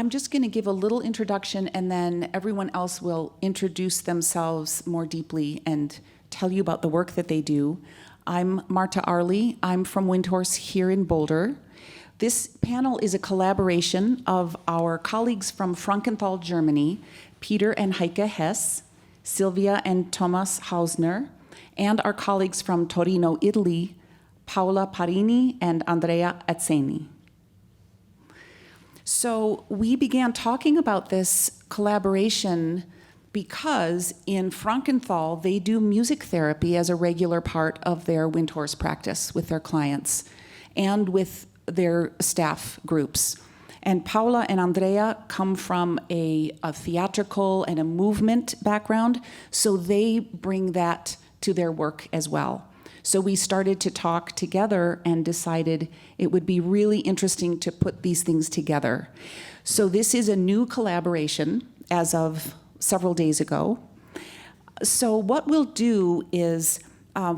I'm just going to give a little introduction, and then everyone else will introduce themselves more deeply and tell you about the work that they do. I'm Marta Arley. I'm from Windhorse here in Boulder. This panel is a collaboration of our colleagues from Frankenthal, Germany, Peter and Heike Hess, Sylvia and Thomas Hausner, and our colleagues from Torino, Italy, Paola Parini and Andrea Azzeni. So we began talking about this collaboration because in Frankenthal, they do music therapy as a regular part of their Windhorse practice with their clients and with their staff groups. And Paola and Andrea come from a theatrical and a movement background, so they bring that to their work as well. So we started to talk together and decided it would be really interesting to put these things together. So this is a new collaboration as of several days ago. So what we'll do is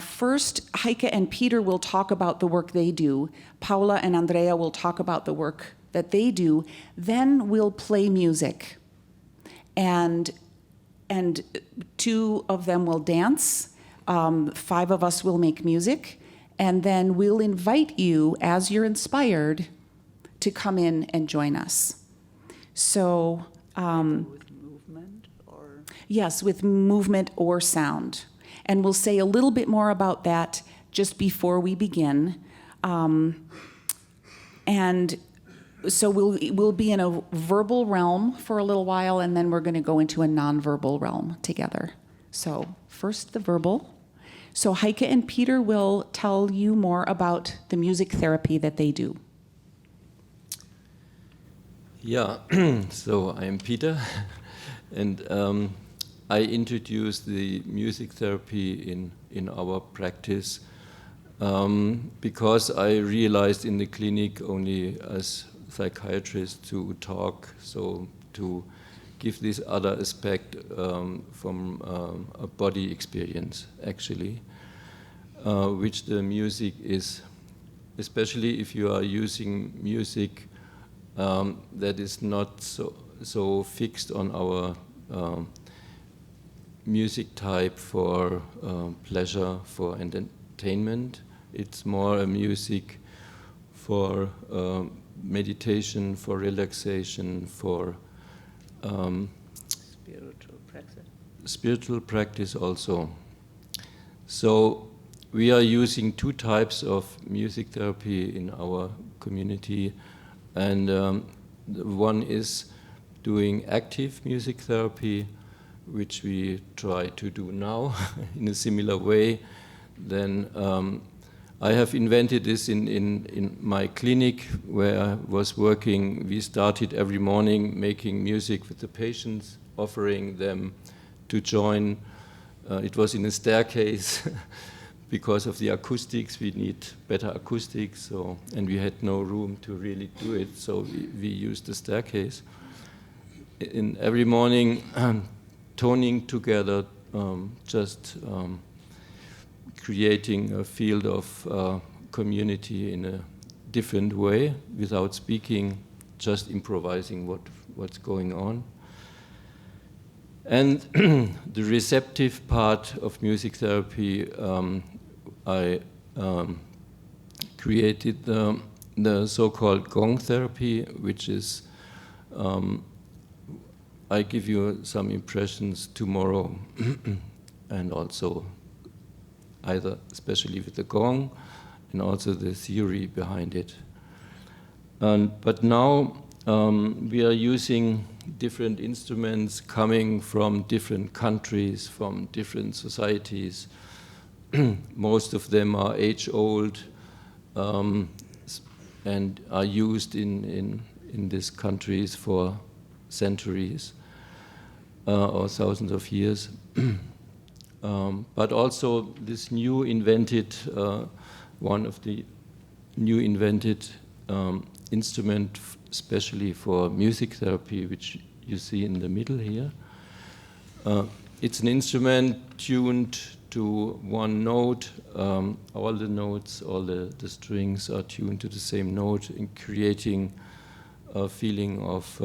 first, Heike and Peter will talk about the work they do. Paola and Andrea will talk about the work that they do. Then we'll play music. And two of them will dance. 5 of us will make music, and then we'll invite you, as you're inspired, to come in and join us. So, with movement or? Yes, with movement or sound. And we'll say a little bit more about that just before we begin. And so we'll be in a verbal realm for a little while, and then we're going to go into a nonverbal realm together. So first the verbal. So Heike and Peter will tell you more about the music therapy that they do. Yeah, so I'm Peter, and I introduced the music therapy in our practice because I realized in the clinic only as psychiatrist to talk, so to give this other aspect from a body experience, actually, which the music is, especially if you are using music that is not so fixed on our music type for pleasure, for entertainment. It's more a music for meditation, for relaxation, for spiritual practice also. So we are using 2 types of music therapy in our community, and one is doing active music therapy, which we try to do now in a similar way. Then I have invented this in my clinic where I was working. We started every morning making music with the patients, offering them to join. It was in a staircase because of the acoustics. We need better acoustics, and we had no room to really do it, so we used the staircase. In every morning, toning together, creating a field of community in a different way, without speaking, just improvising what's going on. And the receptive part of music therapy, I created the so-called Gong Therapy, which is, I give you some impressions tomorrow, and also either especially with the gong and also the theory behind it. But now we are using different instruments coming from different countries, from different societies. Most of them are age-old and are used in these countries for centuries or thousands of years. But also this new invented, one of the new invented instrument, especially for music therapy, which you see in the middle here. It's an instrument tuned to one note. All the notes, all the strings are tuned to the same note, in creating a feeling of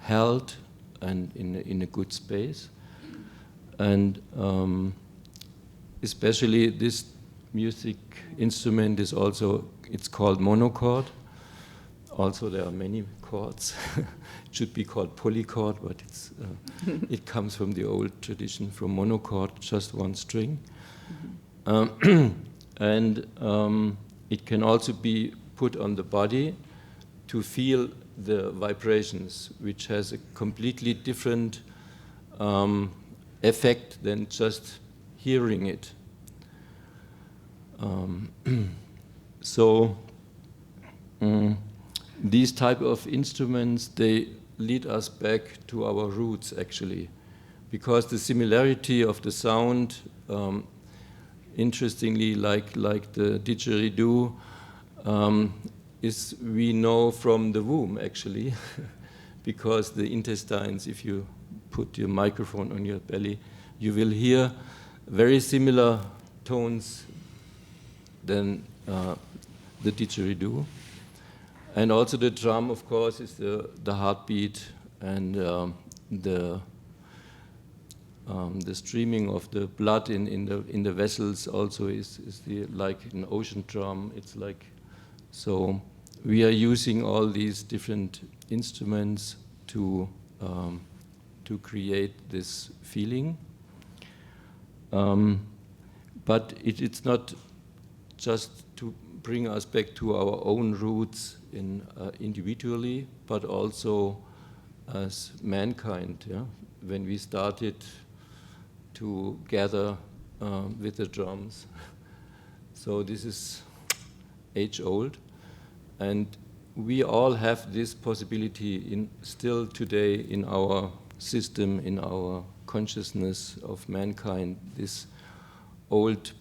held and in a good space. And especially this music instrument is also, it's called monochord. Also there are many chords. It should be called polychord, but it's, it comes from the old tradition, from monochord, just one string. And it can also be put on the body to feel the vibrations, which has a completely different effect than just hearing it. These type of instruments, they lead us back to our roots, actually, because the similarity of the sound, interestingly, like the didgeridoo, is we know from the womb, actually, because the intestines, if you put your microphone on your belly, you will hear very similar tones than the didgeridoo. And also the drum, of course, is the heartbeat, and the streaming of the blood in the vessels also is like an ocean drum. It's like, so we are using all these different instruments to create this feeling. But it's not just to bring us back to our own roots individually, but also as mankind. Yeah? When we started to gather with the drums. So this is age-old, and we all have this possibility still today in our system, in our consciousness of mankind, this old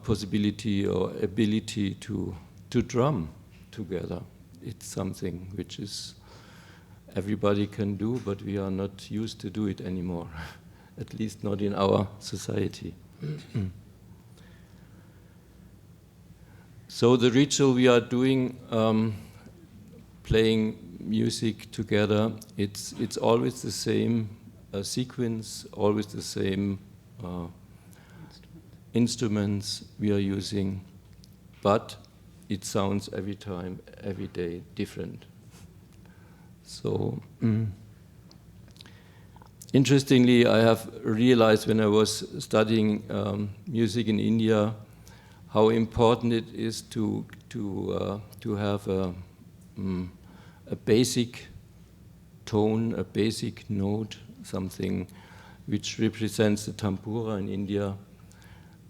possibility or ability to drum together. It's something which is everybody can do, but we are not used to do it anymore, at least not in our society. So the ritual we are doing, playing music together, it's always the same sequence, always the same instruments we are using, but it sounds every time, every day different. So, interestingly, I have realized when I was studying music in India, how important it is to have a basic tone, a basic note, something which represents the tambura in India.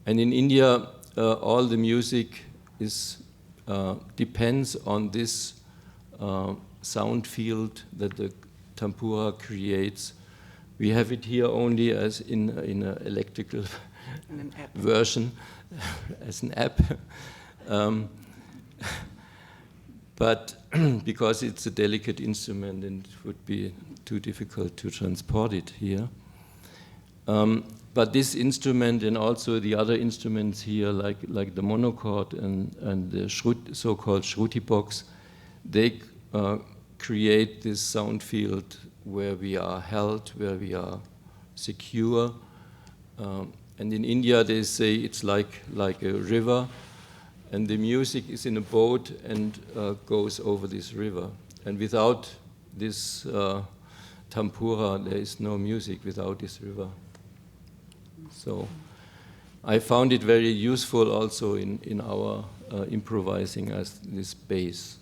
And in India, all the music depends on this sound field that the tambura creates. We have it here only as in an electrical version, as an app. But because it's a delicate instrument and it would be too difficult to transport it here. But this instrument and also the other instruments here, like the monochord and the so-called shruti box, they create this sound field where we are held, where we are secure. And in India, they say it's like a river, and the music is in a boat and goes over this river. And without this tambura, there is no music without this river. So I found it very useful also in our improvising as this base.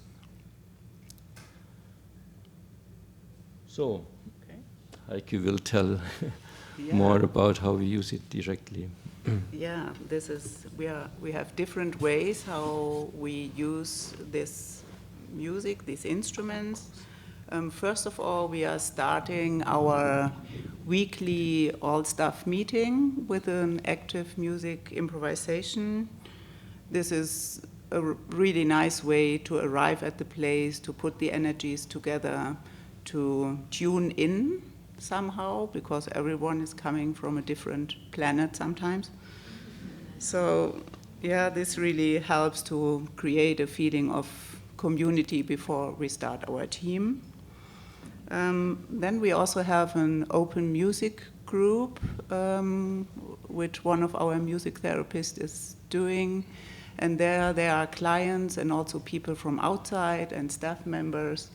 So, Heike will tell more about how we use it directly. Yeah, we have different ways how we use this music, these instruments. First of all, we are starting our weekly all-staff meeting with an active music improvisation. This is a really nice way to arrive at the place, to put the energies together, to tune in somehow, because everyone is coming from a different planet sometimes. So, yeah, this really helps to create a feeling of community before we start our team. Then we also have an open music group, which one of our music therapists is doing. And there are clients and also people from outside and staff members.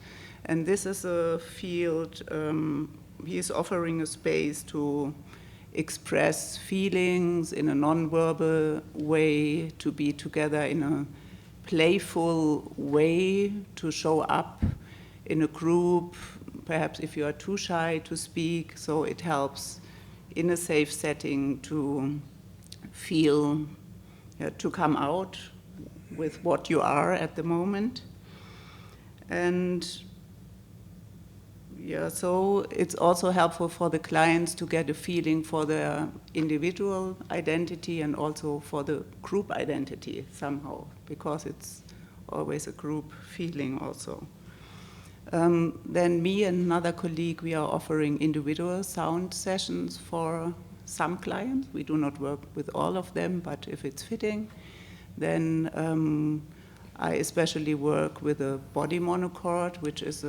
And this is a field, he is offering a space to express feelings in a nonverbal way, to be together in a playful way, to show up in a group, perhaps if you are too shy to speak, so it helps in a safe setting to feel, to come out with what you are at the moment. And so it's also helpful for the clients to get a feeling for their individual identity and also for the group identity somehow, because it's always a group feeling also. Then me and another colleague, we are offering individual sound sessions for some clients. We do not work with all of them, but if it's fitting, then I especially work with a body monochord, which is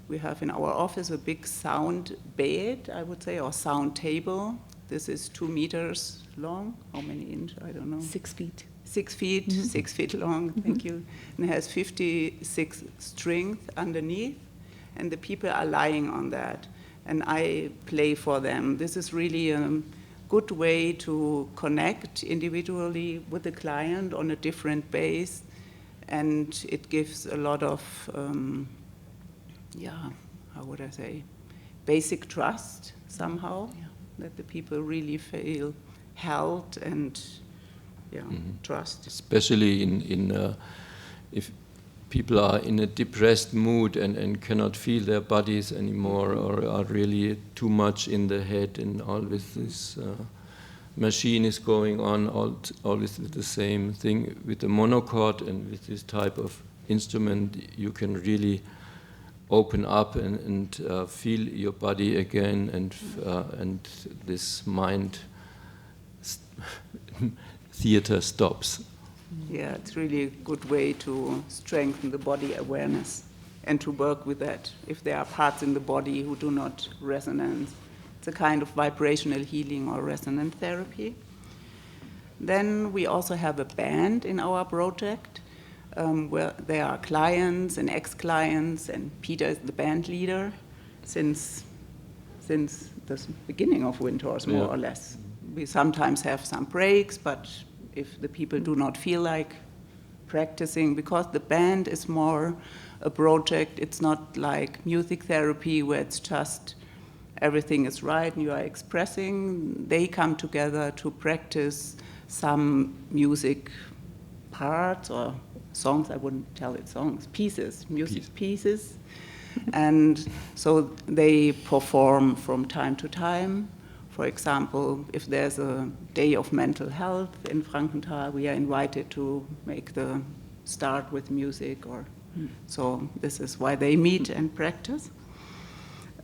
we have in our office a big sound bed, I would say, or sound table. This is 2 meters long. How many inches? I don't know. 6 feet. 6 feet, 6 feet long, thank you. And it has 56 strings underneath, and the people are lying on that. And I play for them. This is really a good way to connect individually with the client on a different base, and it gives a lot of, how would I say, basic trust somehow, that the people really feel held and trust. Especially if people are in a depressed mood and cannot feel their bodies anymore, or are really too much in the head, and always this machine is going on, always the same thing. With the monochord and with this type of instrument, you can really open up and feel your body again, and this mind theater stops. Yeah, it's really a good way to strengthen the body awareness and to work with that. If there are parts in the body who do not resonate, it's a kind of vibrational healing or resonant therapy. Then we also have a band in our project, where there are clients and ex-clients, and Peter is the band leader since the beginning of Windhorse, more or less. We sometimes have some breaks, but if the people do not feel like practicing, because the band is more a project, it's not like music therapy where it's just everything is right and you are expressing. They come together to practice some music parts or songs, I wouldn't tell it songs, pieces, music pieces. And so they perform from time to time. For example, if there's a day of mental health in Frankenthal, we are invited to make the start with music, or so this is why they meet and practice.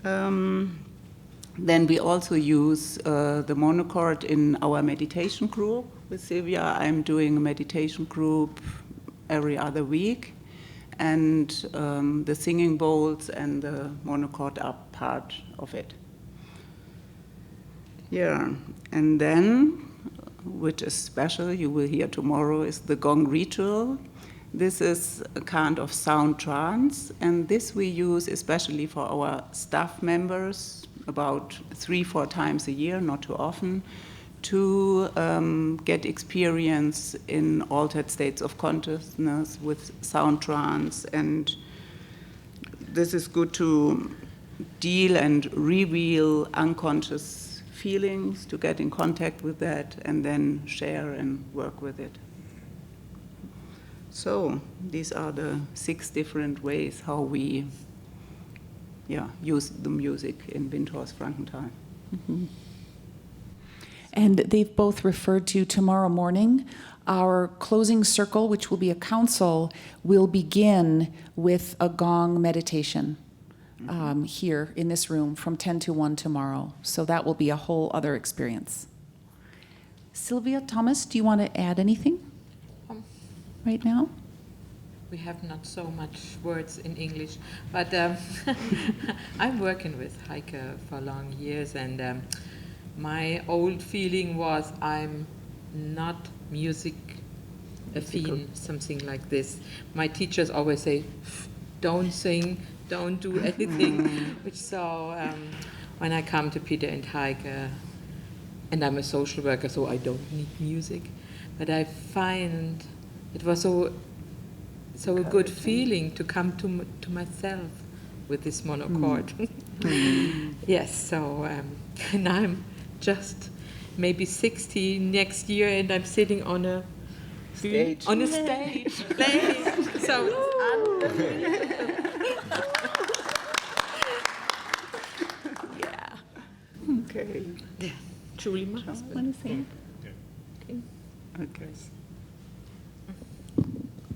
Then we also use the monochord in our meditation group. With Silvia, I'm doing a meditation group every other week, and the singing bowls and the monochord are part of it. Yeah, and then, which is special, you will hear tomorrow, is the Gong ritual. This is a kind of sound trance, and this we use especially for our staff members about 3-4 times a year, not too often, to get experience in altered states of consciousness with sound trance. And this is good to deal and reveal unconscious feelings, to get in contact with that and then share and work with it. So these are the 6 different ways how we use the music in Windhorse Frankenthal. Mm-hmm. And they've both referred to tomorrow morning. Our closing circle, which will be a council, will begin with a gong meditation. Here in this room from 10 to 1 tomorrow. So that will be a whole other experience. Sylvia, Thomas, do you want to add anything right now? we have not so much words in English, but I'm working with Heike for long years, and my old feeling was I'm not music affine, something like this. My teachers always say, don't sing, don't do anything. Which so when I come to Peter and Heike, and I'm a social worker, so I don't need music, but I find it was so a good feeling to come to myself with this monochord. Yes, so and I'm just maybe 60 next year, and I'm sitting on a Stage. on a stage playing. So Yeah. Okay. Julie, my husband. Want to sing? Okay.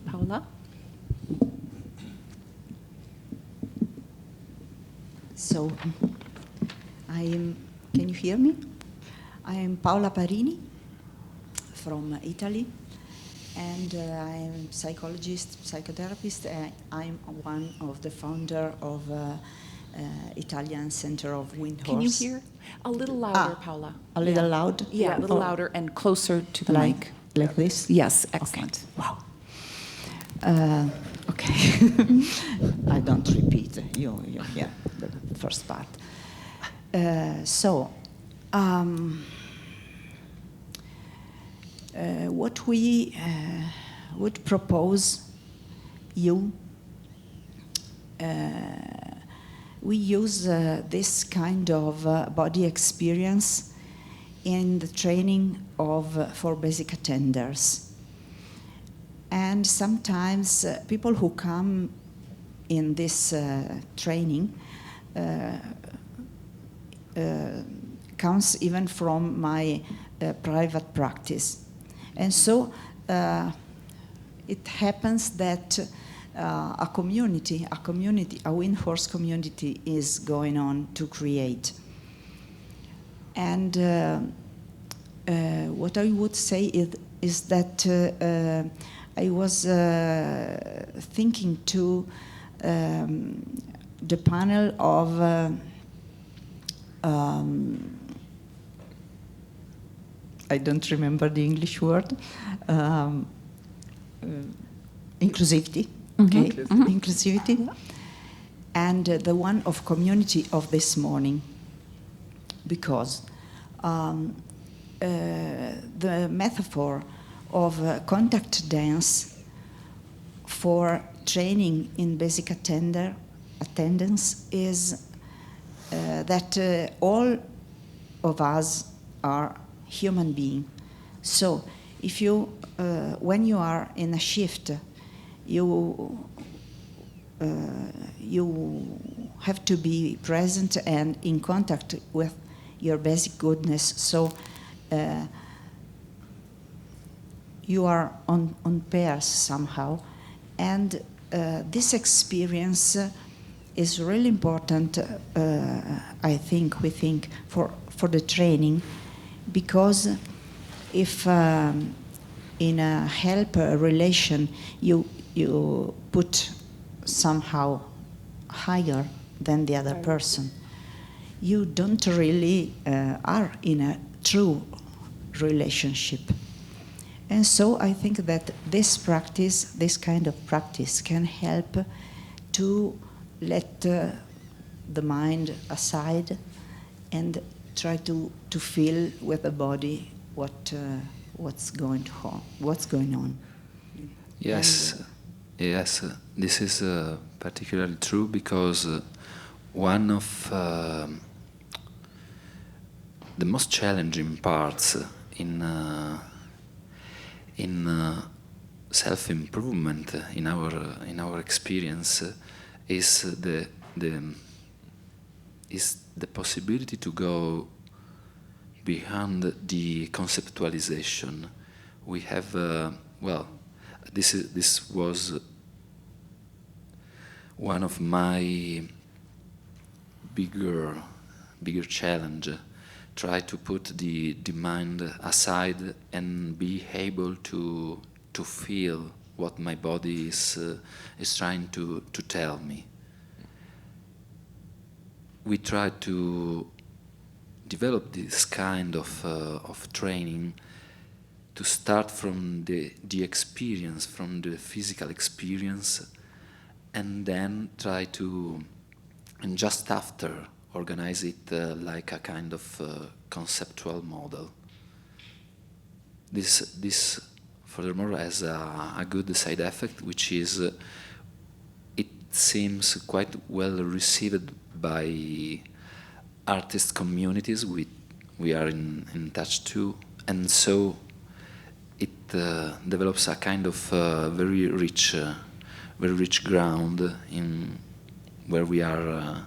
Paula? So, can you hear me? I am Paola Parini from Italy, and I'm a psychologist, psychotherapist, and I'm one of the founder of Italian Center of Windhorse. Can you hear? A little louder, Paula. A little Yeah. loud? Yeah, a little Or louder and closer to the like, mic. like this? Yes, excellent. Wow. Okay. I don't repeat. You hear the first part. What we would propose you, we use this kind of body experience in the training of for basic attenders. And sometimes people who come in this training comes even from my private practice. And so it happens that a Windhorse community is going on to create. And what I would say is that I was thinking to the panel of I don't remember the English word, inclusivity, okay, inclusivity, and the one of community of this morning, because the metaphor of contact dance for training in basic attendance is that all of us are human beings. So if you, when you are in a shift, you have to be present and in contact with your basic goodness. So you are on pairs somehow, and this experience is really important. I think we think for the training, because if in a help relation you put somehow higher than the other person, you don't really are in a true relationship. And so I think that this practice, this kind of practice, can help to let the mind aside and try to feel with the body what's going on. Yes, yes. This is particularly true because one of the most challenging parts in self-improvement in our experience is the possibility to go beyond the conceptualization. We have this was one of my bigger challenge. Try to put the mind aside and be able to feel what my body is trying to tell me. We try to develop this kind of training to start from the experience, from the physical experience, and then try to, and just after, organize it like a kind of conceptual model. This furthermore has a good side effect, which is it seems quite well received by artist communities we are in touch to, and so it develops a kind of very rich ground in where we are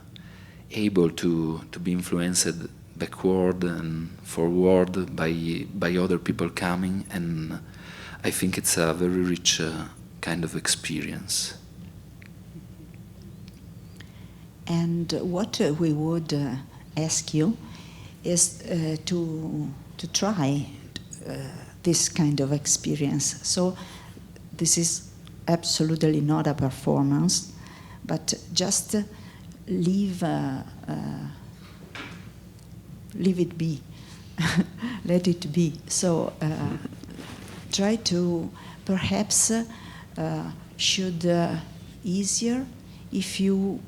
able to be influenced backward and forward by other people coming, and I think it's a very rich kind of experience. And what we would ask you is to try this kind of experience. So this is absolutely not a performance, but just leave it be, let it be. So try to perhaps should easier if you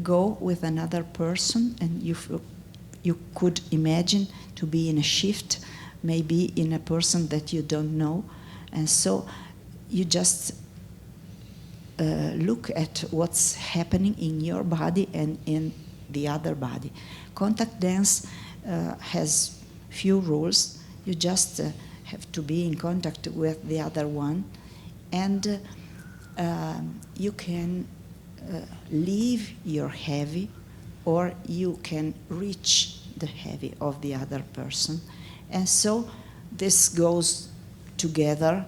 go with another person and you could imagine to be in a shift, maybe in a person that you don't know, and so you just look at what's happening in your body and in the other body. Contact dance has few rules. You just have to be in contact with the other one, and you can leave your heavy, or you can reach the heavy of the other person. And so this goes together,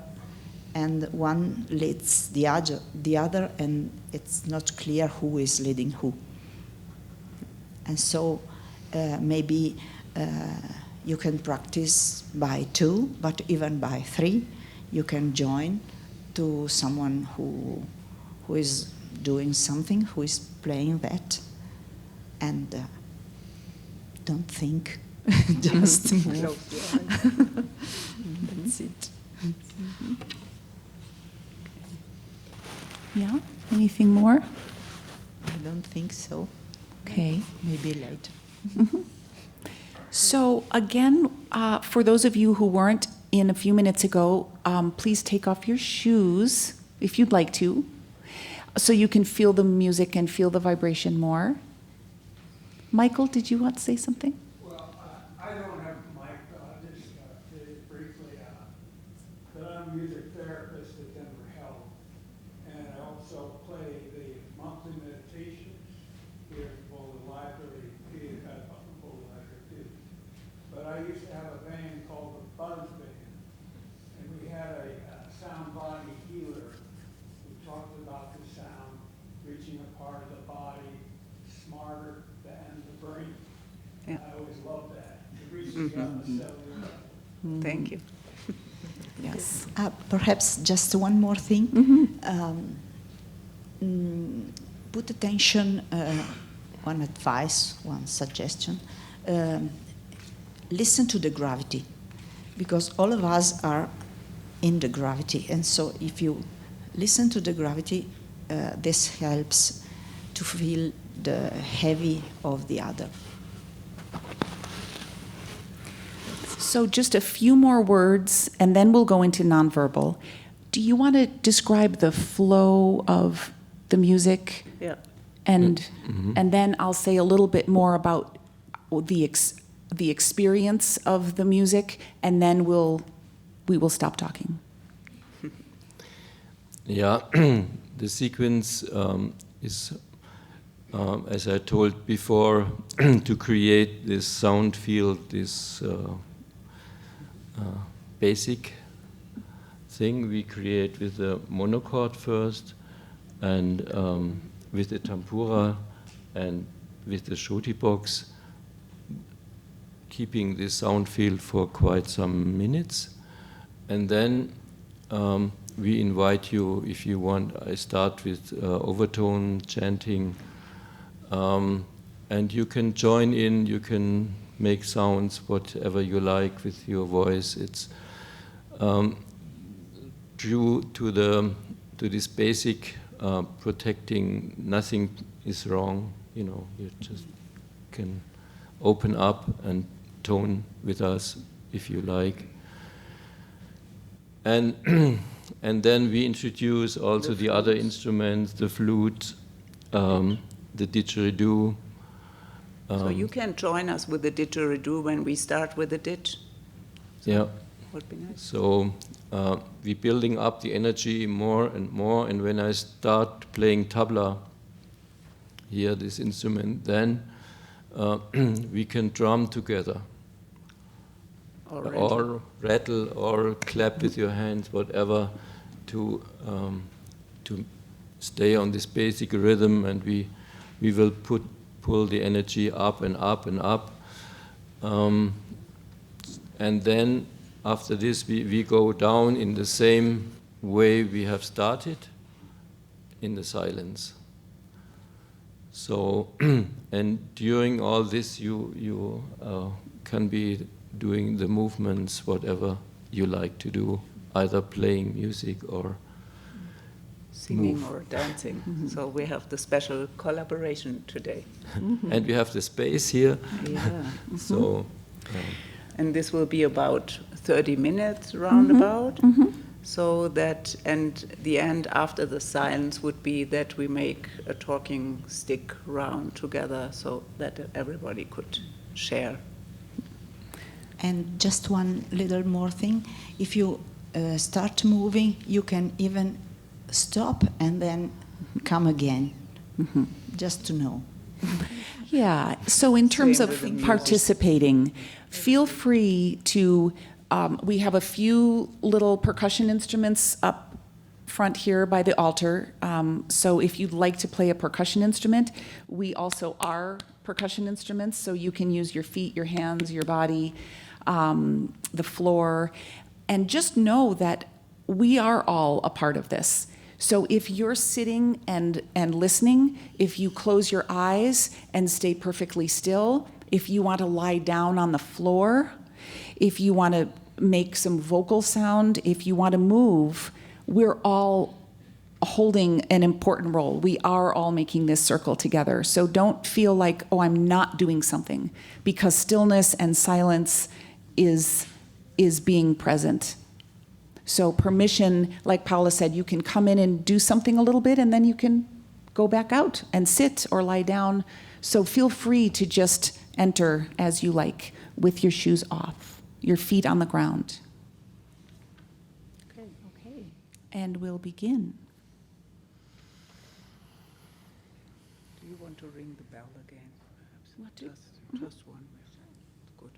and one leads the other, and it's not clear who is leading who. And so maybe you can practice by two, but even by three, you can join to someone who is doing something, who is playing that, and don't think, just move. That's it. Yeah? Anything more? I don't think so. Okay. Maybe later. So again, for those of you who weren't in a few minutes ago, please take off your shoes if you'd like to, so you can feel the music and feel the vibration more. Michael, did you want to say something? Well, I don't have a mic, just briefly, that I'm a music therapist at Denver Health, and I also play the monthly meditations here at Boulder Library, Boulder Library too. But I used to have a band called the Buzz Band, and we had a sound body healer who talked about the sound reaching a part of the body smarter than the brain. Yeah. I always loved that. It reaches out the cellular level. Thank you. Yes. Perhaps just one more thing. Put attention, one advice, one suggestion. Listen to the gravity, because all of us are in the gravity, and so if you listen to the gravity, this helps to feel the heavy of the other. So just a few more words, and then we'll go into nonverbal. Do you want to describe the flow of the music? Yeah. And then I'll say a little bit more about the experience of the music, and then we will stop talking. Yeah, the sequence is, as I told before, to create this sound field, this basic thing we create with the monochord first, and with the tempura and with the shoti box, keeping this sound field for quite some minutes. And then we invite you, if you want, I start with overtone chanting, and you can join in, you can make sounds, whatever you like with your voice. It's true to this basic protecting, nothing is wrong, you just can open up and tone with us if you like. And and then we introduce also the other instruments, the flute, the didgeridoo. So you can join us with the didgeridoo when we start with the didge. Yeah. Would be nice. So we're building up the energy more, and when I start playing tabla, here this instrument, then we can drum together. Or rattle or clap with your hands, whatever, to stay on this basic rhythm, and we will pull the energy up and up and up, and then after this we go down in the same way we have started, in the silence. So and during all this you can be doing the movements, whatever you like to do, either playing music or Singing move. or dancing. So we have the special collaboration today. And we have the space here, Yeah. so And this will be about 30 minutes roundabout. So that, and the end after the silence would be that we make a talking stick round together so that everybody could share. And just one little more thing. If you start moving, you can even stop and then come again, just to know. Yeah, so in terms Same of with the music. participating, feel free to, we have a few little percussion instruments up front here by the altar. So if you'd like to play a percussion instrument, we also are percussion instruments, so you can use your feet, your hands, your body, the floor, and just know that we are all a part of this. So if you're sitting and listening, if you close your eyes and stay perfectly still, if you want to lie down on the floor, if you want to make some vocal sound, if you want to move, we're all holding an important role. We are all making this circle together. So don't feel like, oh, I'm not doing something, because stillness and silence is being present. So permission, like Paula said, you can come in and do something a little bit, and then you can go back out and sit or lie down. So feel free to just enter as you like, with your shoes off, your feet on the ground. Okay. And we'll begin. Do you want to ring the bell again? Perhaps? What do- Just one. Good.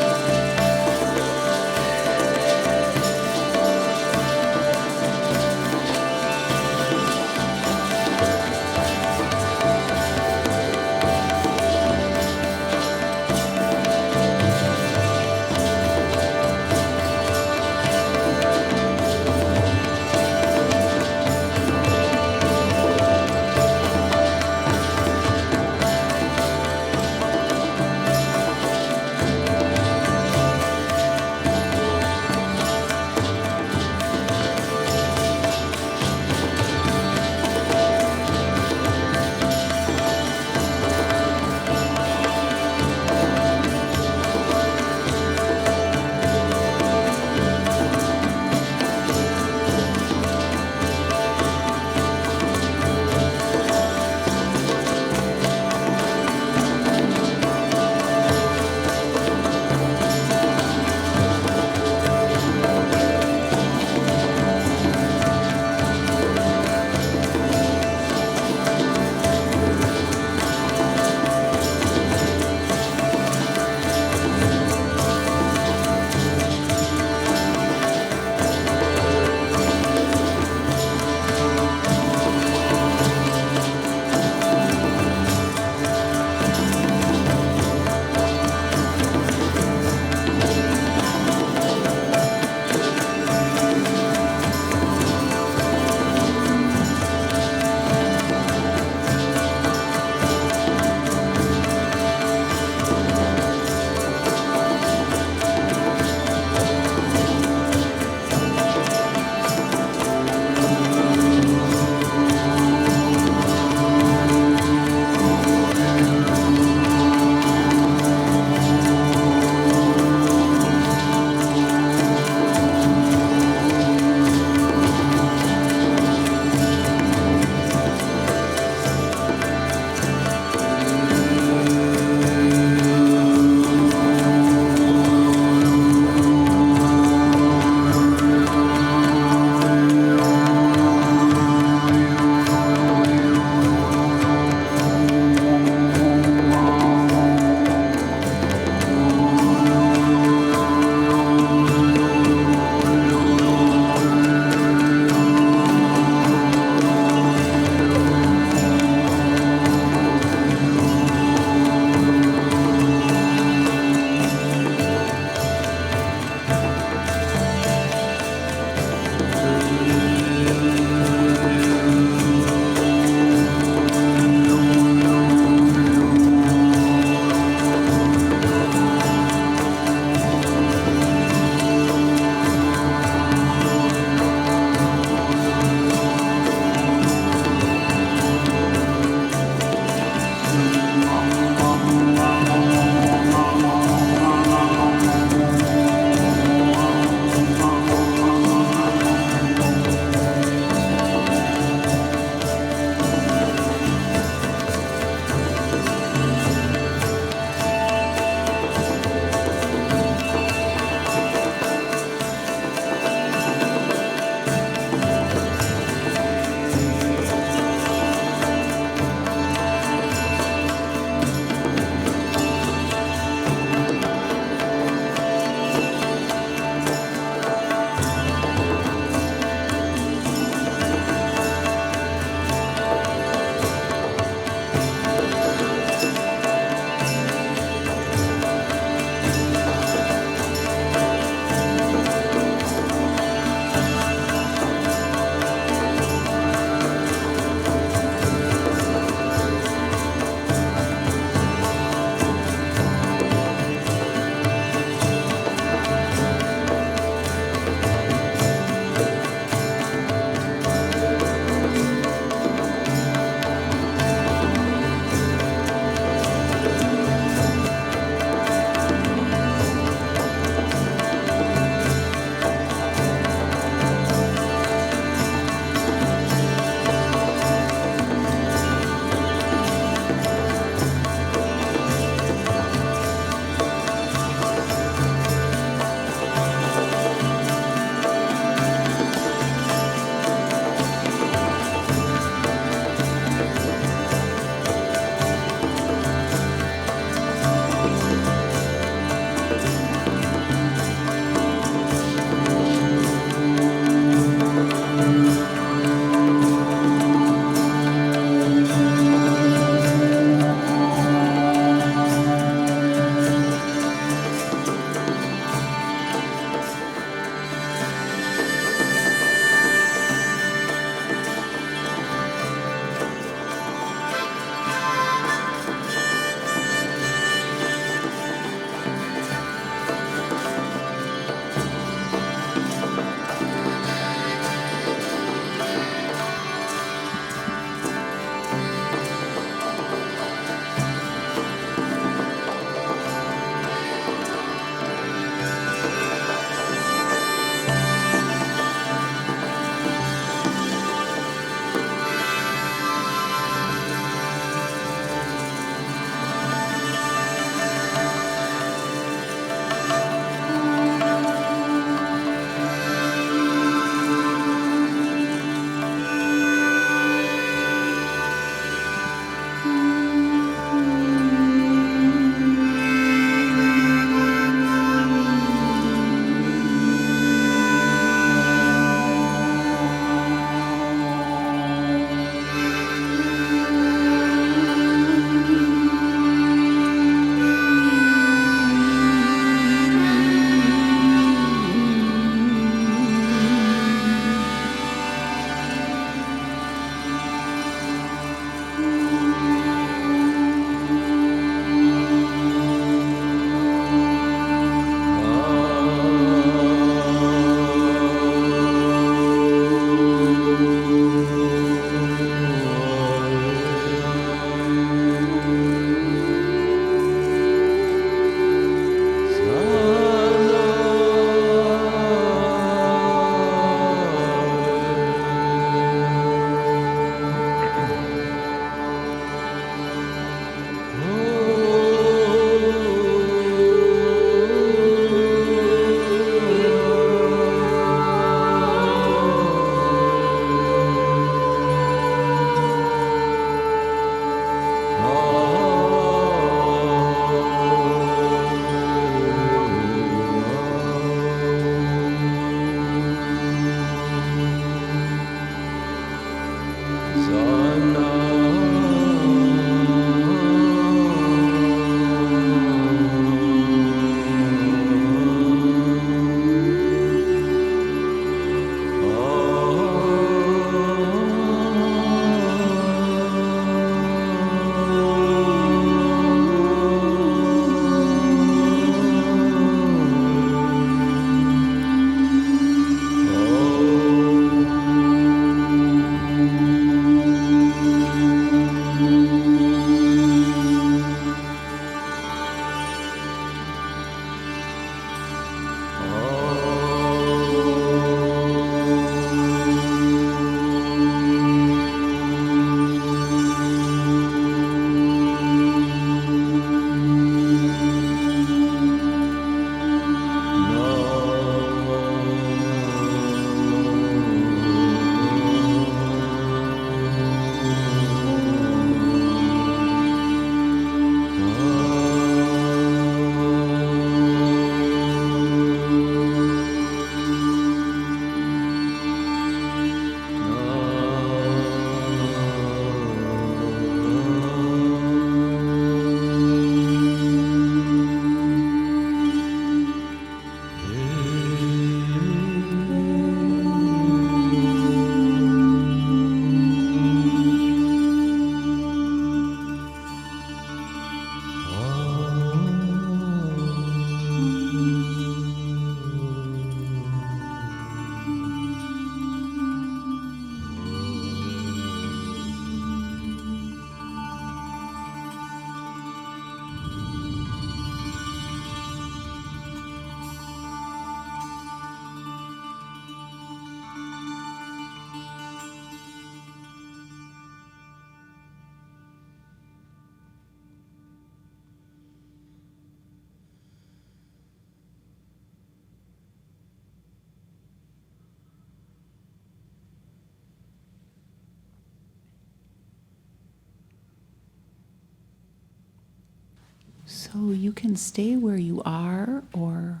So you can stay where you are or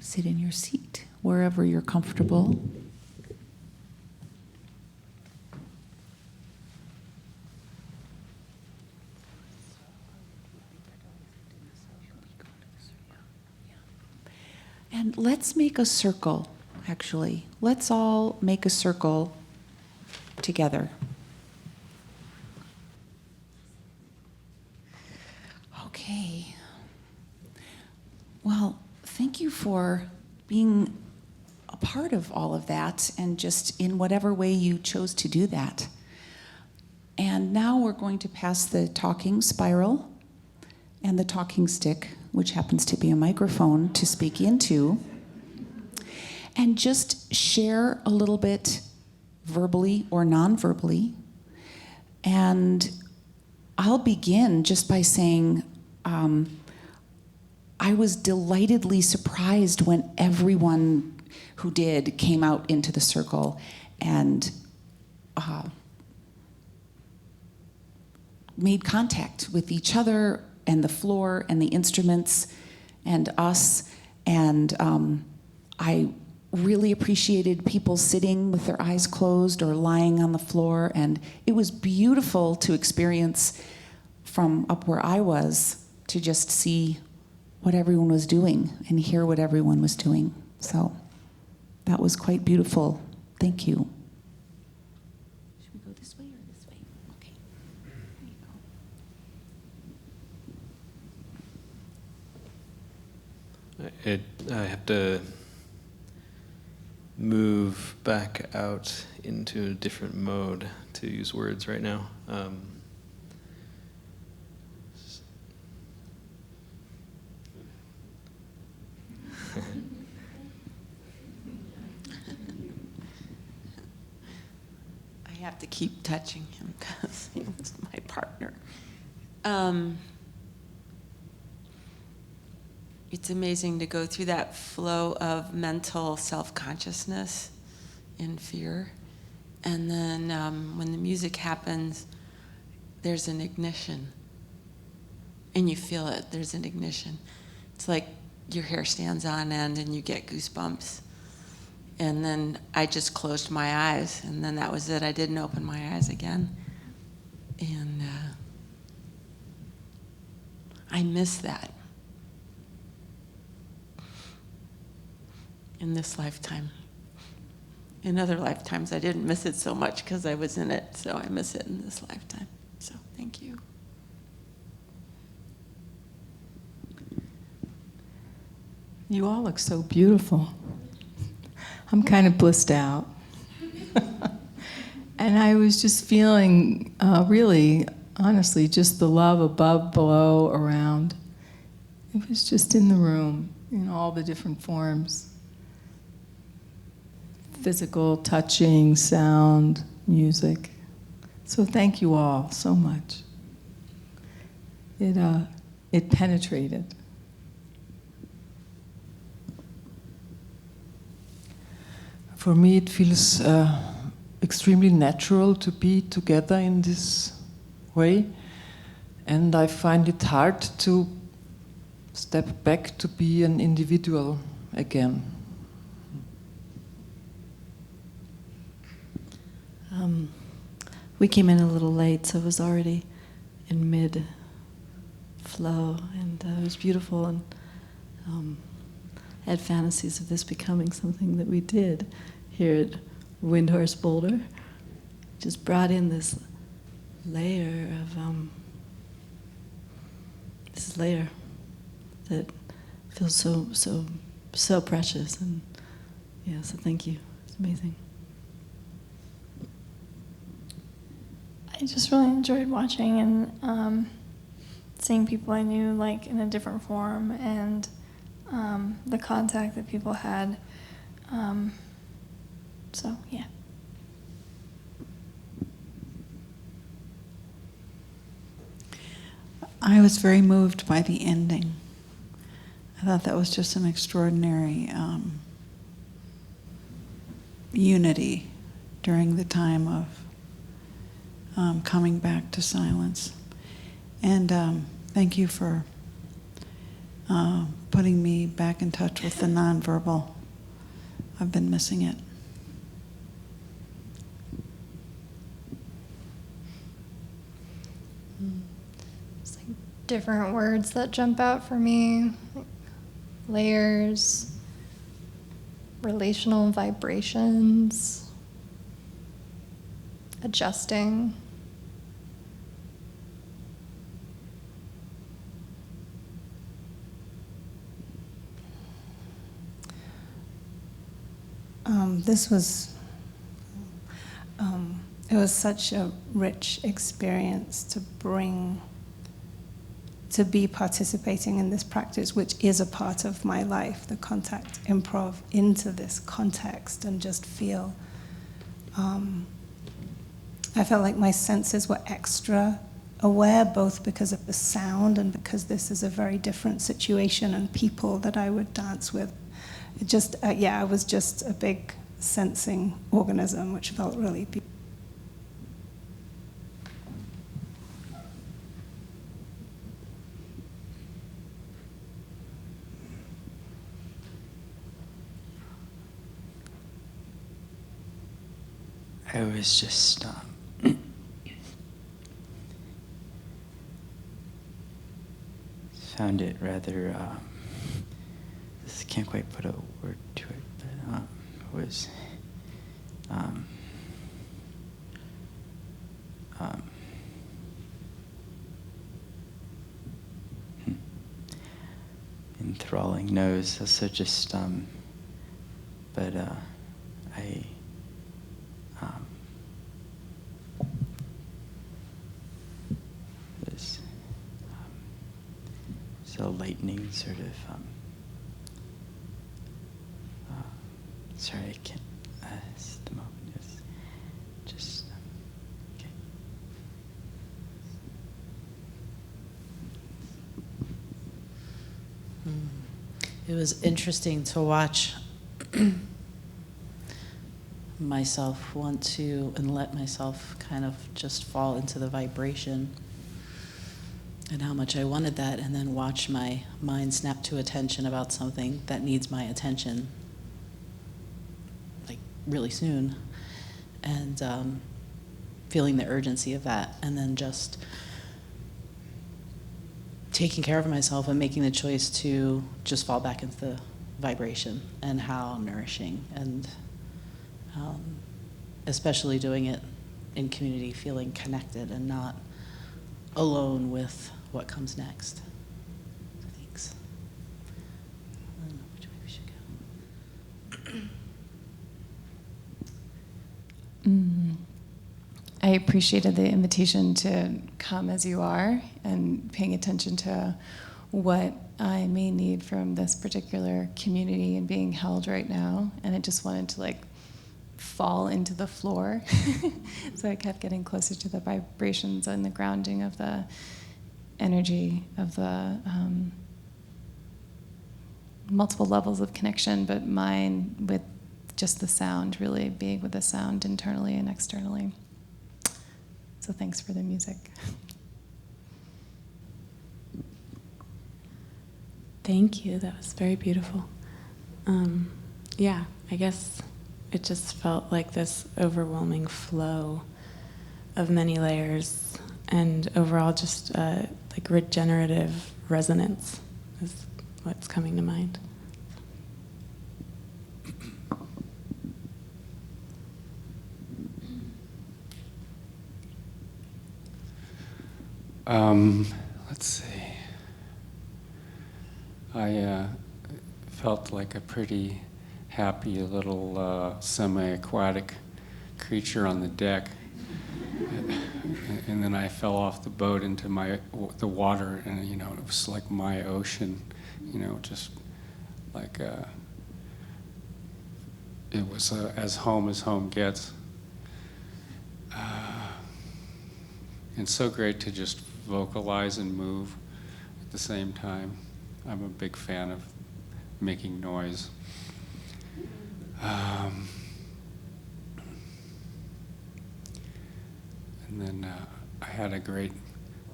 sit in your seat, wherever you're comfortable. And let's make a circle, actually. Let's all make a circle together. Okay. Well, thank you for being a part of all of that and just in whatever way you chose to do that. And now we're going to pass the talking spiral and the talking stick, which happens to be a microphone to speak into, and just share a little bit verbally or non-verbally. And I'll begin just by saying I was delightedly surprised when everyone who did came out into the circle and made contact with each other and the floor and the instruments and us. And I really appreciated people sitting with their eyes closed or lying on the floor. And it was beautiful to experience from up where I was to just see what everyone was doing and hear what everyone was doing. So that was quite beautiful. Thank you. Should we go this way or this way? Okay. There you go. I have to move back out into a different mode, to use words right now. I have to keep touching him because he was my partner. It's amazing to go through that flow of mental self-consciousness and fear. And then when the music happens, there's an ignition. And you feel it, there's an ignition. It's like your hair stands on end and you get goosebumps. And then I just closed my eyes, and then that was it. I didn't open my eyes again. And I miss that in this lifetime. In other lifetimes, I didn't miss it so much because I was in it, so I miss it in this lifetime. So thank you. You all look so beautiful. I'm kind of blissed out. And I was just feeling, really, honestly, just the love above, below, around. It was just in the room, in all the different forms. Physical, touching, sound, music. So thank you all so much. It penetrated. For me, it feels extremely natural to be together in this way, and I find it hard to step back to be an individual again. We came in a little late, so it was already in mid-flow, and it was beautiful, and I had fantasies of this becoming something that we did here at Windhorse Boulder. Just brought in this layer of that feels so precious, and yeah, so thank you. It's amazing. I just really enjoyed watching and seeing people I knew like in a different form, and the contact that people had. So yeah. I was very moved by the ending. I thought that was just an extraordinary unity during the time of coming back to silence. And thank you for putting me back in touch with the nonverbal. I've been missing it. It's like different words that jump out for me, like layers, relational vibrations, adjusting. This was, it was such a rich experience to be participating in this practice, which is a part of my life, the contact improv, into this context and just feel, I felt like my senses were extra aware, both because of the sound and because this is a very different situation and people that I would dance with. It just, I was just a big sensing organism, which felt really beautiful. I was just found it rather, just can't quite put a word to it, but was enthralling. No, it was also just, but I was so lightning sort of, sorry, I can't, it's the moment, yes, just, okay. It was interesting to watch myself want to and let myself kind of just fall into the vibration and how much I wanted that, and then watch my mind snap to attention about something that needs my attention like really soon, and feeling the urgency of that, and then just taking care of myself and making the choice to just fall back into the vibration, and how nourishing, and especially doing it in community, feeling connected and not alone with what comes next. Thanks. I don't know which way we should go. I appreciated the invitation to come as you are and paying attention to what I may need from this particular community and being held right now. And I just wanted to like fall into the floor. So I kept getting closer to the vibrations and the grounding of the energy of the multiple levels of connection, but mine with just the sound, really being with the sound internally and externally. So thanks for the music. Thank you. That was very beautiful. Yeah, I guess it just felt like this overwhelming flow of many layers, and overall just like regenerative resonance is what's coming to mind. Let's see. I felt like a pretty happy little semi-aquatic creature on the deck, and then I fell off the boat into the water, and it was like my ocean, just like it was as home gets, and so great to just vocalize and move at the same time. I'm a big fan of making noise. And then I had a great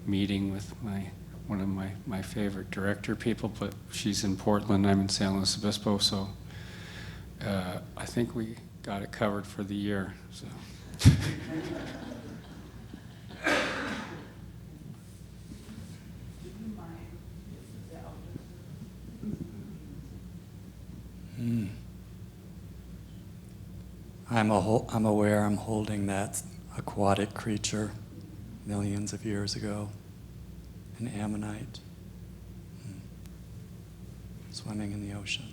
meeting with my one of my favorite director people, but she's in Portland, I'm in San Luis Obispo, so I think we got it covered for the year. So. I'm aware I'm holding that aquatic creature millions of years ago, an ammonite, swimming in the ocean.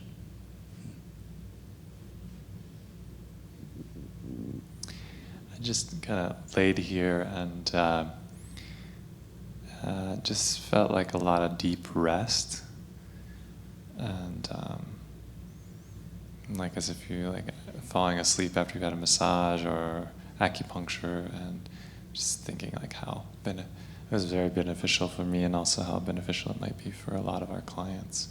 I just kind of laid here and just felt like a lot of deep rest, and like as if you're like falling asleep after you've had a massage or acupuncture, and just thinking like how it was very beneficial for me, and also how beneficial it might be for a lot of our clients.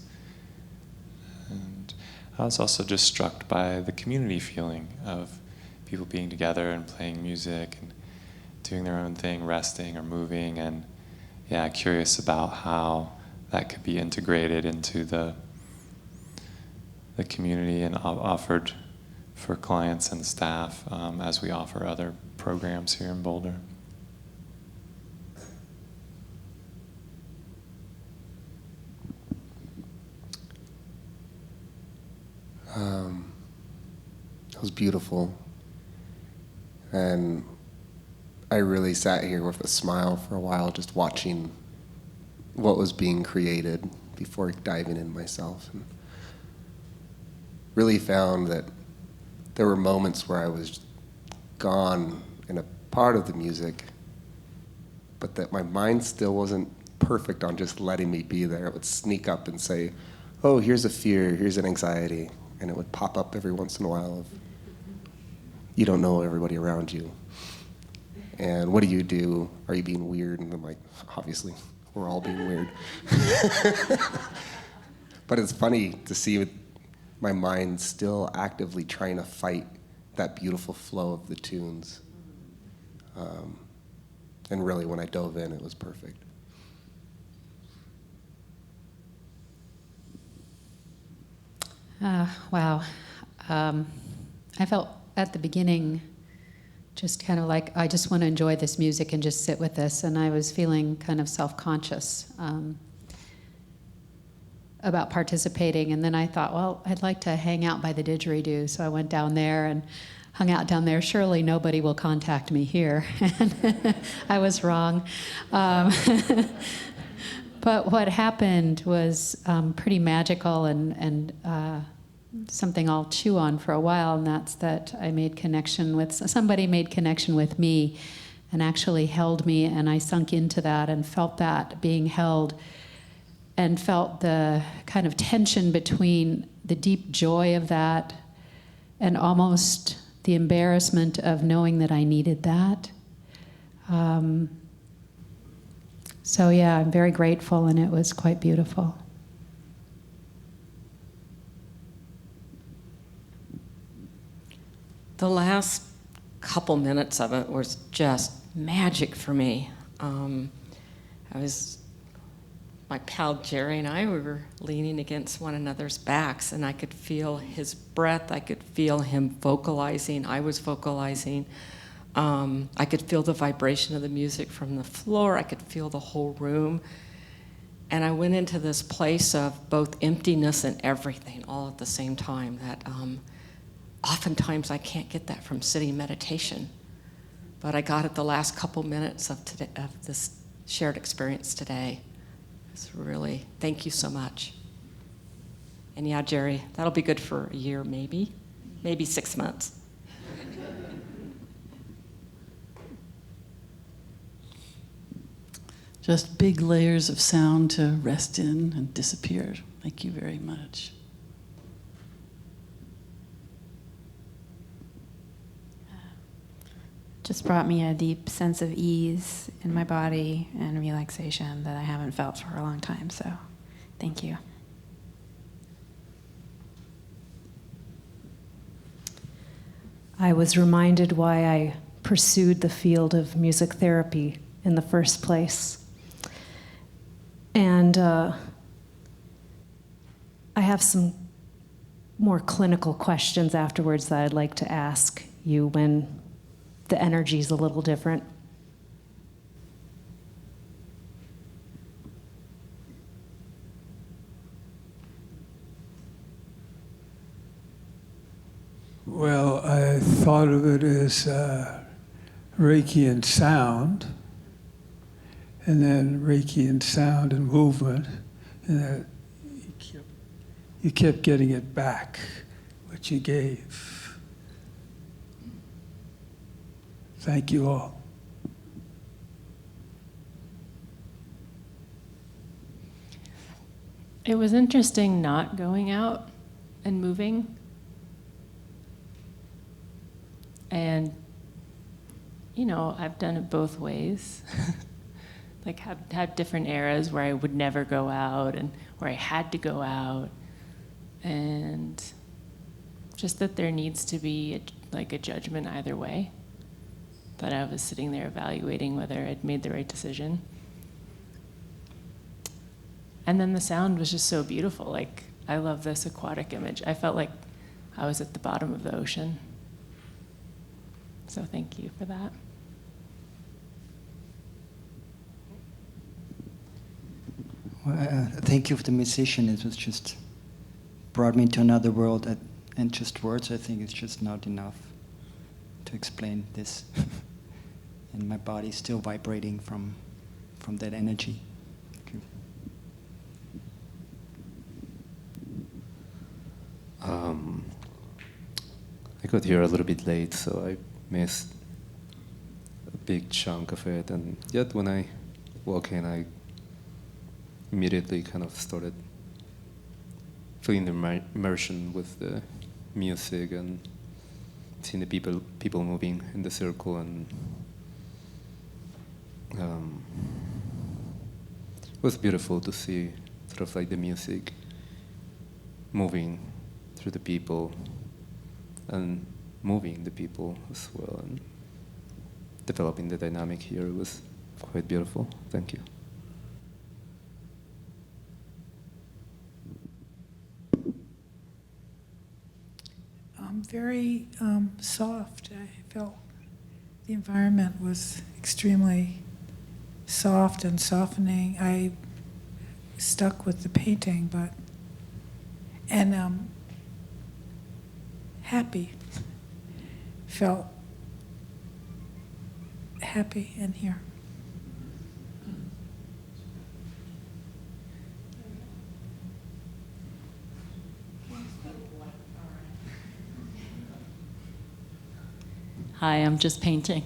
And I was also just struck by the community feeling of people being together and playing music and doing their own thing, resting or moving, and yeah, curious about how that could be integrated into the community and offered for clients and staff as we offer other programs here in Boulder. It was beautiful, and I really sat here with a smile for a while, just watching what was being created before diving in myself, and really found that there were moments where I was gone in a part of the music, but that my mind still wasn't perfect on just letting me be there. It would sneak up and say, oh, here's a fear, here's an anxiety, and it would pop up every once in a while of, you don't know everybody around you. And what do you do? Are you being weird? And I'm like, obviously, we're all being weird. But it's funny to see my mind still actively trying to fight that beautiful flow of the tunes. And really, when I dove in, it was perfect. Wow. I felt at the beginning just kind of like, I just want to enjoy this music and just sit with this. And I was feeling kind of self-conscious about participating. And then I thought, well, I'd like to hang out by the didgeridoo. So I went down there and hung out down there. Surely nobody will contact me here. And I was wrong. But what happened was pretty magical and something I'll chew on for a while, and that's that I made connection with, somebody made connection with me and actually held me, and I sunk into that and felt that being held and felt the kind of tension between the deep joy of that and almost the embarrassment of knowing that I needed that. So yeah, I'm very grateful, and it was quite beautiful. The last couple minutes of it was just magic for me. My pal Jerry and I, we were leaning against one another's backs, and I could feel his breath. I could feel him vocalizing. I was vocalizing. I could feel the vibration of the music from the floor. I could feel the whole room. And I went into this place of both emptiness and everything all at the same time that oftentimes I can't get that from sitting meditation. But I got it the last couple minutes of this shared experience today. It's really, thank you so much. And yeah, Jerry, that'll be good for a year, maybe 6 months. Just big layers of sound to rest in and disappear. Thank you very much. Just brought me a deep sense of ease in my body and relaxation that I haven't felt for a long time. So, thank you. I was reminded why I pursued the field of music therapy in the first place. And I have some more clinical questions afterwards that I'd like to ask you when the energy's a little different. Well, I thought of it as Reiki and sound, and then Reiki and sound and movement, and that you kept getting it back, what you gave. Thank you all. It was interesting not going out and moving. And, you know, I've done it both ways. Like, had different eras where I would never go out and where I had to go out. And just that there needs to be a judgment either way. That I was sitting there evaluating whether I'd made the right decision. And then the sound was just so beautiful. Like, I love this aquatic image. I felt like I was at the bottom of the ocean. So thank you for that. Well, thank you for the musician. It was just brought me to another world, and just words, I think, it's just not enough to explain this. And my body's still vibrating from that energy. Thank you. I got here a little bit late, so I missed a big chunk of it. And yet when I walk in, I immediately kind of started feeling the immersion with the music and seeing the people moving in the circle. And it was beautiful to see sort of like the music moving through the people and moving the people as well, and developing the dynamic here. It was quite beautiful. Thank you. Very soft. I felt the environment was extremely soft and softening. I stuck with the painting, and happy. Felt happy in here. Hi, I'm just painting.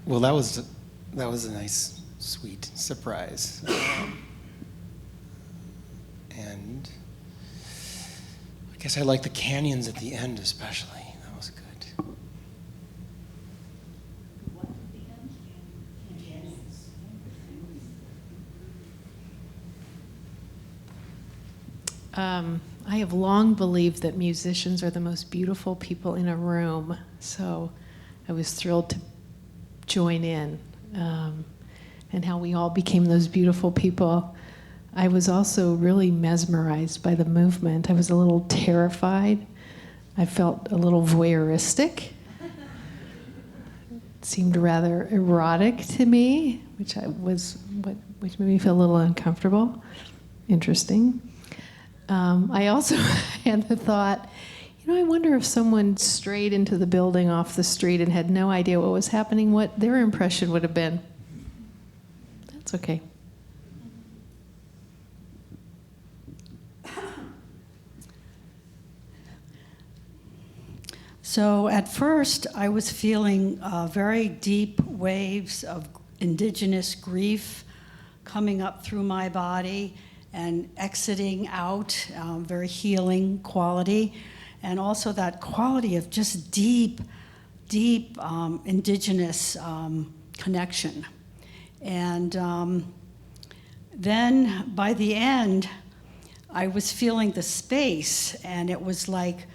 Well, that was a nice, sweet surprise, and I guess I like the canyons at the end especially. That was good. I have long believed that musicians are the most beautiful people in a room, so I was thrilled to join in, and how we all became those beautiful people. I was also really mesmerized by the movement. I was a little terrified. I felt a little voyeuristic. It seemed rather erotic to me, which made me feel a little uncomfortable. Interesting. I also had the thought, I wonder if someone strayed into the building off the street and had no idea what was happening, what their impression would have been. That's okay. So at first, I was feeling very deep waves of indigenous grief coming up through my body and exiting out, very healing quality, and also that quality of just deep indigenous connection. And then by the end, I was feeling the space, and it was like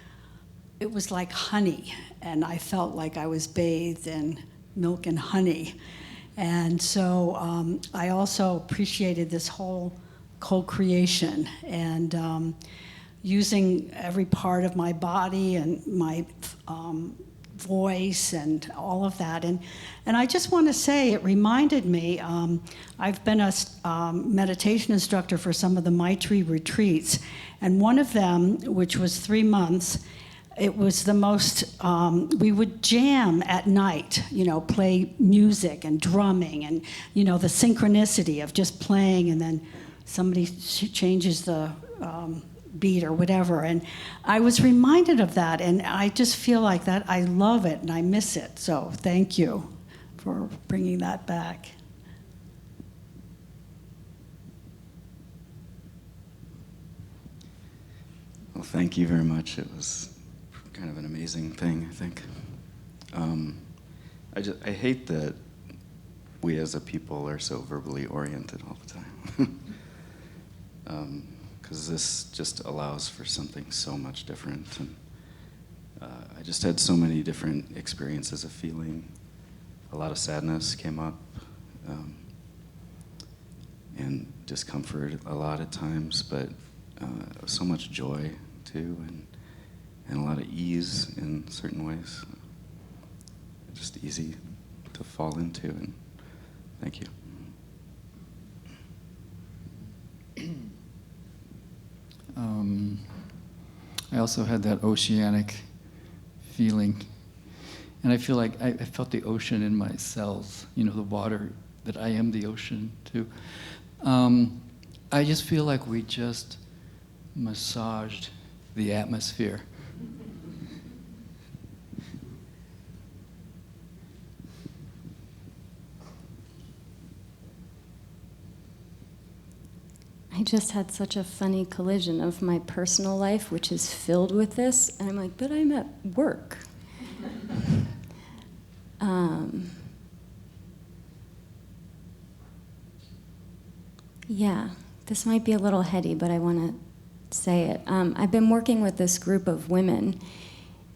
it was like honey, and I felt like I was bathed in milk and honey. And so I also appreciated this whole co-creation and using every part of my body and my voice and all of that. And I just want to say, it reminded me, I've been a meditation instructor for some of the Maitri retreats, and one of them, which was 3 months, it was the most, we would jam at night, play music and drumming and, the synchronicity of just playing and then somebody changes the beat or whatever. And I was reminded of that, and I just feel like that. I love it and I miss it. So thank you for bringing that back. Well, thank you very much. It was kind of an amazing thing, I think. I hate that we as a people are so verbally oriented all the time. Because this just allows for something so much different. And I just had so many different experiences of feeling. A lot of sadness came up, and discomfort a lot at times, but so much joy too, and a lot of ease in certain ways. Just easy to fall into, and thank you. I also had that oceanic feeling, and I feel like I felt the ocean in my cells, the water, that I am the ocean too. I just feel like we just massaged the atmosphere. I just had such a funny collision of my personal life, which is filled with this, and I'm like, but I'm at work. Yeah, this might be a little heady, but I want to say it. I've been working with this group of women,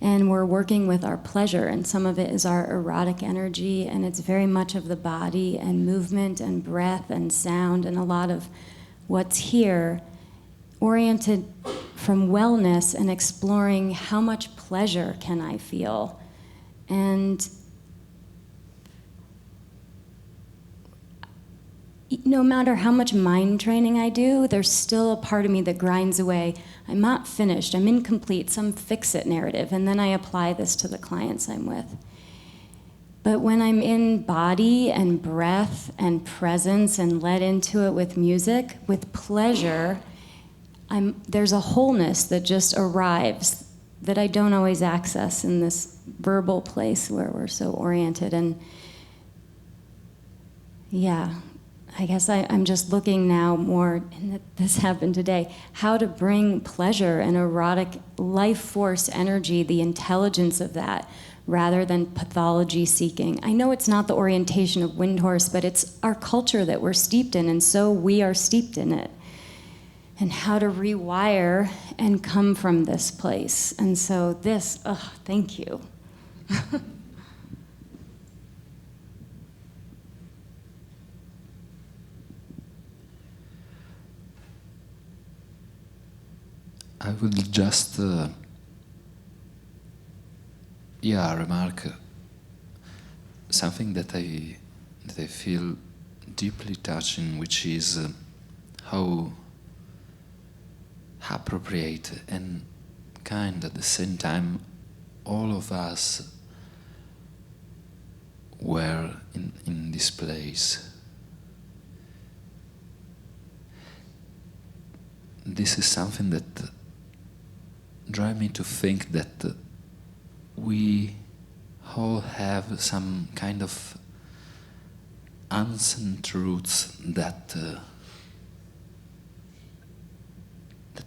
and we're working with our pleasure, and some of it is our erotic energy, and it's very much of the body and movement and breath and sound and a lot of what's here, oriented from wellness and exploring how much pleasure can I feel. And no matter how much mind training I do, there's still a part of me that grinds away. I'm not finished, I'm incomplete, some fix-it narrative, and then I apply this to the clients I'm with. But when I'm in body and breath and presence and led into it with music, with pleasure, there's a wholeness that just arrives that I don't always access in this verbal place where we're so oriented. And yeah, I guess I'm just looking now more, and this happened today, how to bring pleasure and erotic life force energy, the intelligence of that, rather than pathology seeking. I know it's not the orientation of Windhorse, but it's our culture that we're steeped in, and so we are steeped in it. And how to rewire and come from this place. And so this, thank you. I would just remark something that I feel deeply touching, which is how appropriate and kind at the same time all of us were in this place. This is something that drives me to think that we all have some kind of ancient truths that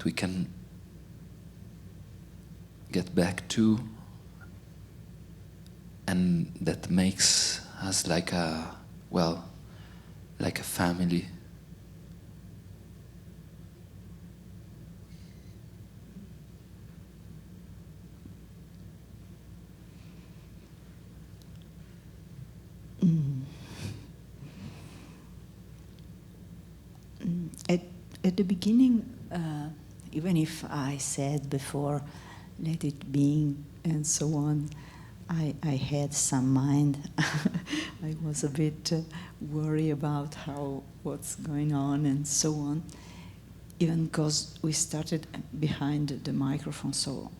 we can get back to, and that makes us like a family. at the beginning, even if I said before, let it be, and so on, I had some mind. I was a bit worried about what's going on and so on. Even because we started behind the microphone, so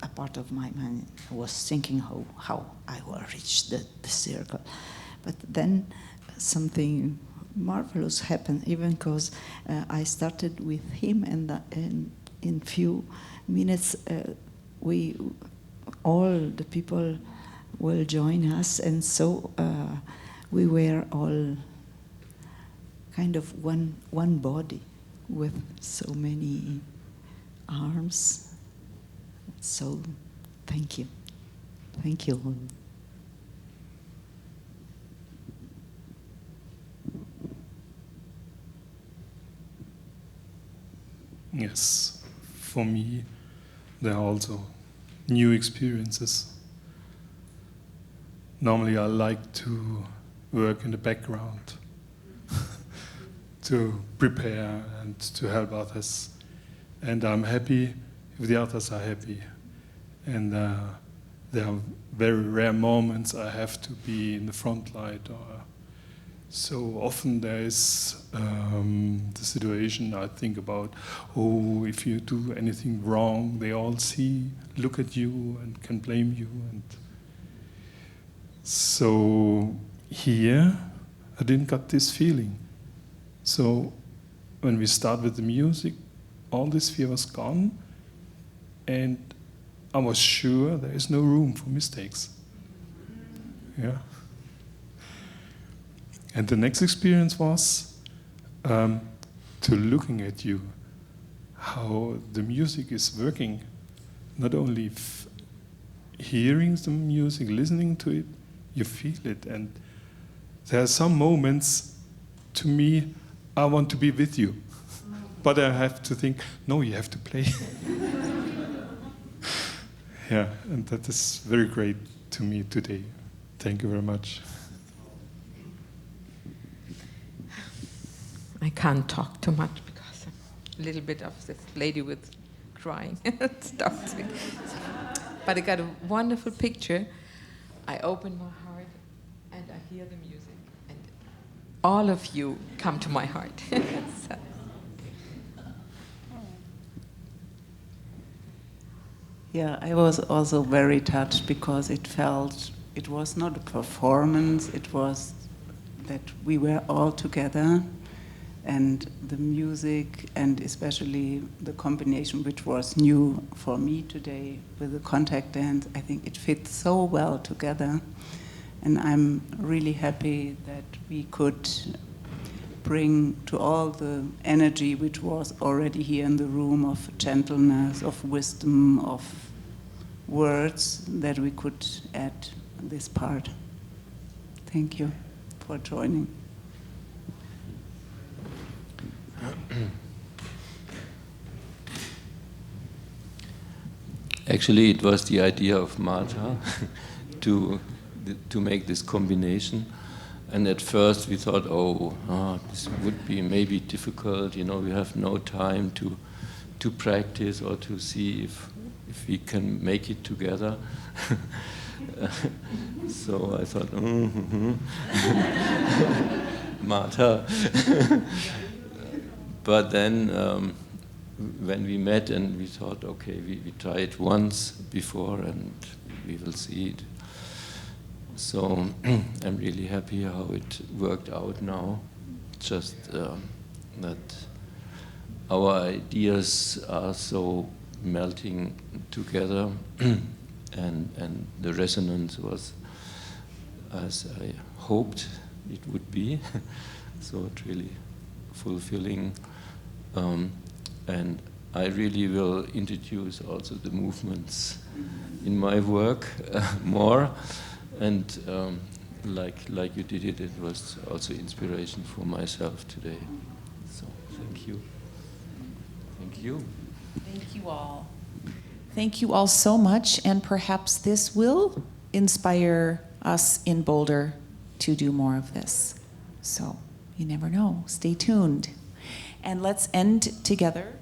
a part of my mind was thinking how I will reach the circle. But then something marvelous happened, even because I started with him, and in few minutes all the people will join us, and so we were all kind of one body with so many arms. So thank you all. Yes, for me, there are also new experiences. Normally, I like to work in the background, to prepare and to help others. And I'm happy if the others are happy. And there are very rare moments I have to be in the front light. So often there is the situation I think about, oh, if you do anything wrong, they all look at you and can blame you. And so here, I didn't get this feeling. So when we start with the music, all this fear was gone, and I was sure there is no room for mistakes. Yeah. And the next experience was to looking at you, how the music is working, not only hearing the music, listening to it, you feel it. And there are some moments, to me, I want to be with you. But I have to think, no, you have to play. Yeah, and that is very great to me today. Thank you very much. I can't talk too much because I'm a little bit of this lady with crying stuff. But I got a wonderful picture. I open my heart and I hear the music, and all of you come to my heart. So. Yeah, I was also very touched because it was not a performance, it was that we were all together, and the music, and especially the combination, which was new for me today with the contact dance, I think it fits so well together. And I'm really happy that we could bring to all the energy which was already here in the room of gentleness, of wisdom, of words, that we could add this part. Thank you for joining. Actually, it was the idea of Martha to make this combination. And at first we thought, this would be maybe difficult. We have no time to practice or to see if we can make it together. So I thought, Martha. But then when we met and we thought, okay, we tried once before and we will see it. So I'm really happy how it worked out now. Just that our ideas are so melting together, and the resonance was as I hoped it would be. So it's really fulfilling. And I really will introduce also the movements in my work more. And like you did it, it was also inspiration for myself today. So thank you. Thank you. Thank you all. Thank you all so much, and perhaps this will inspire us in Boulder to do more of this. So you never know. Stay tuned. And let's end together